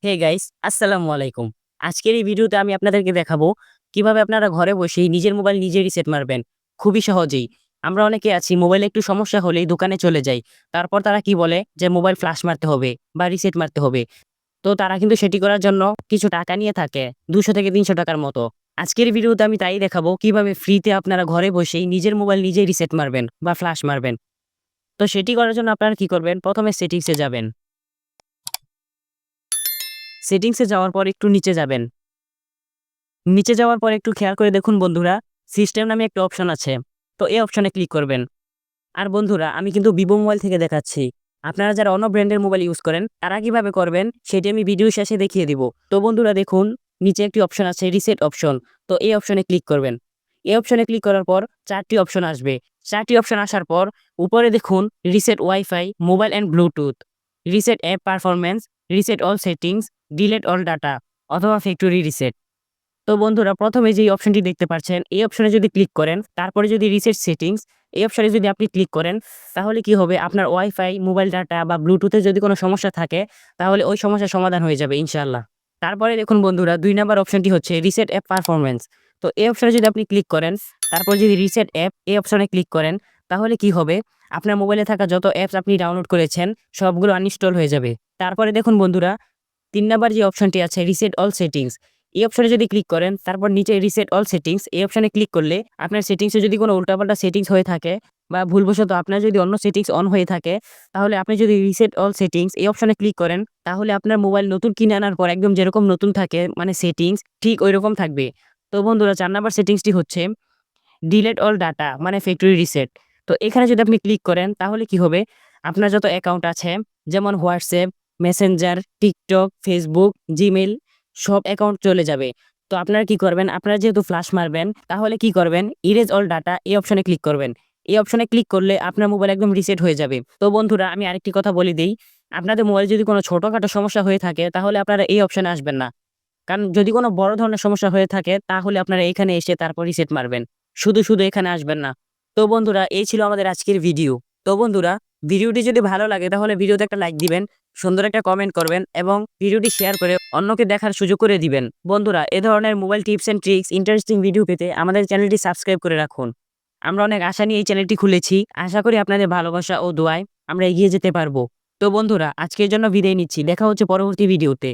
Hey guys, আসসালামু আলাইকুম। আজকের এই ভিডিওতে আমি আপনাদেরকে দেখাবো কিভাবে আপনারা ঘরে বসেই নিজের মোবাইল নিজে রিসেট মারবেন। খুবই সহজেই। আমরা অনেকে আছি মোবাইলে একটু সমস্যা হলেই দোকানে চলে যাই। তারপর তারা কি বলে যে মোবাইল ফ্লাশ মারতে হবে বা রিসেট মারতে হবে। তো তারা কিন্তু সেটি করার জন্য কিছু টাকা নিয়ে থাকে। ২০০ থেকে ৩০০ টাকার মতো। আজকের ভিডিওতে আমি তাই দেখাবো কিভাবে ফ্রিতে আপনারা ঘরে বসেই নিজের মোবাইল নিজেই রিসেট মারবেন বা ফ্লাশ মারবেন। তো সেটি করার জন্য আপনারা কি করবেন? প্রথমে সেটিংসে যাবেন। সেটিংসে যাওয়ার পর একটু নিচে যাবেন। নিচে যাওয়ার পর একটু খেয়াল করে দেখুন বন্ধুরা, সিস্টেম নামে একটা অপশন আছে। তো এই অপশনে ক্লিক করবেন। আর বন্ধুরা আমি কিন্তু ভিভো মোবাইল থেকে দেখাচ্ছি। আপনারা যারা অন্য ব্র্যান্ডের মোবাইল ইউজ করেন তারা কিভাবে করবেন সেটি আমি ভিডিও শেষে দেখিয়ে দিব। তো বন্ধুরা দেখুন, নিচে একটি অপশন আছে রিসেট অপশন। তো এই অপশনে ক্লিক করবেন। এই অপশনে ক্লিক করার পর ৪টি অপশন আসবে। ৪টি অপশন আসার পর উপরে দেখুন reset wifi, mobile and Bluetooth, reset app performance, reset all settings, delete all data অথবা ফ্যাক্টরি রিসেট। তো বন্ধুরা প্রথমে যেই অপশনটি দেখতে পাচ্ছেন এই অপশনে যদি ক্লিক করেন, তারপরে যদি রিসেট সেটিংস এই অপশনে যদি আপনি ক্লিক করেন, তাহলে কি হবে আপনার ওয়াইফাই, মোবাইল ডাটা বা ব্লুটুথে যদি কোনো সমস্যা থাকে তাহলে ওই সমস্যার সমাধান হয়ে যাবে ইনশাআল্লাহ। তারপরে দেখুন বন্ধুরা ২ নাম্বার অপশনটি হচ্ছে রিসেট অ্যাপ পারফরম্যান্স। তো এই অপশনে যদি আপনি ক্লিক করেন, তারপর যদি রিসেট অ্যাপ এই অপশনে ক্লিক করেন, তাহলে কি হবে আপনার মোবাইলে থাকা যত অ্যাপস আপনি ডাউনলোড করেছেন সবগুলো আনইনস্টল হয়ে যাবে। তারপরে দেখুন বন্ধুরা ৩ নাম্বার যে অপশনটি আছে রিসেট অল সেটিংস এই অপশনে যদি ক্লিক করেন, তারপর নিচে রিসেট অল সেটিংস এই অপশনে ক্লিক করলে আপনার সেটিংসে যদি কোনো উল্টাপাল্টা সেটিংস হয়ে থাকে বা ভুলবশত আপনার যদি অন্য সেটিংস অন হয়ে থাকে, তাহলে আপনি যদি রিসেট অল সেটিংস এই অপশনে ক্লিক করেন, তাহলে আপনার মোবাইল নতুন কিনে আনার পর একদম যেরকম নতুন থাকে মানে সেটিংস ঠিক ওইরকম থাকবে। তো বন্ধুরা ৪ নাম্বার সেটিংসটি হচ্ছে ডিলেট অল ডাটা মানে ফ্যাক্টরি রিসেট। তো এখানে যদি আপনি ক্লিক করেন তাহলে কি হবে আপনার যত অ্যাকাউন্ট আছে যেমন WhatsApp, Messenger, TikTok, Facebook, Gmail সব অ্যাকাউন্ট চলে যাবে। তো আপনারা কি করবেন, আপনারা যেহেতু ফ্লাশ মারবেন তাহলে কি করবেন ইরেজ অল ডাটা এই অপশনে ক্লিক করবেন। এই অপশনে ক্লিক করলে আপনার মোবাইল একদম রিসেট হয়ে যাবে। তো বন্ধুরা আমি আরেকটি কথা বলে দেই, আপনাদের মোবাইলে যদি কোনো ছোটখাটো সমস্যা হয়ে থাকে তাহলে আপনারা এই অপশনে আসবেন না। কারণ যদি কোনো বড় ধরনের সমস্যা হয়ে থাকে তাহলে আপনারা এখানে এসে তারপর রিসেট মারবেন। শুধু এখানে আসবেন না। তো বন্ধুরা এই ছিল আমাদের আজকের ভিডিও। তো বন্ধুরা ভিডিওটি যদি ভালো লাগে তাহলে ভিডিওতে একটা লাইক দিবেন, সুন্দর একটা কমেন্ট করবেন এবং ভিডিওটি শেয়ার করে অন্যকে দেখার সুযোগ করে দিবেন। বন্ধুরা এ ধরনের mobile tips and tricks interesting video পেতে আমাদের চ্যানেলটি সাবস্ক্রাইব করে রাখুন। আমরা অনেক আশা নিয়ে এই চ্যানেলটি খুলেছি। আশা করি আপনাদের ভালোবাসা ও দোয়ায় আমরা এগিয়ে যেতে পারবো। তো বন্ধুরা আজকের জন্য বিদায় নিচ্ছি। দেখা হচ্ছে পরবর্তী ভিডিওতে।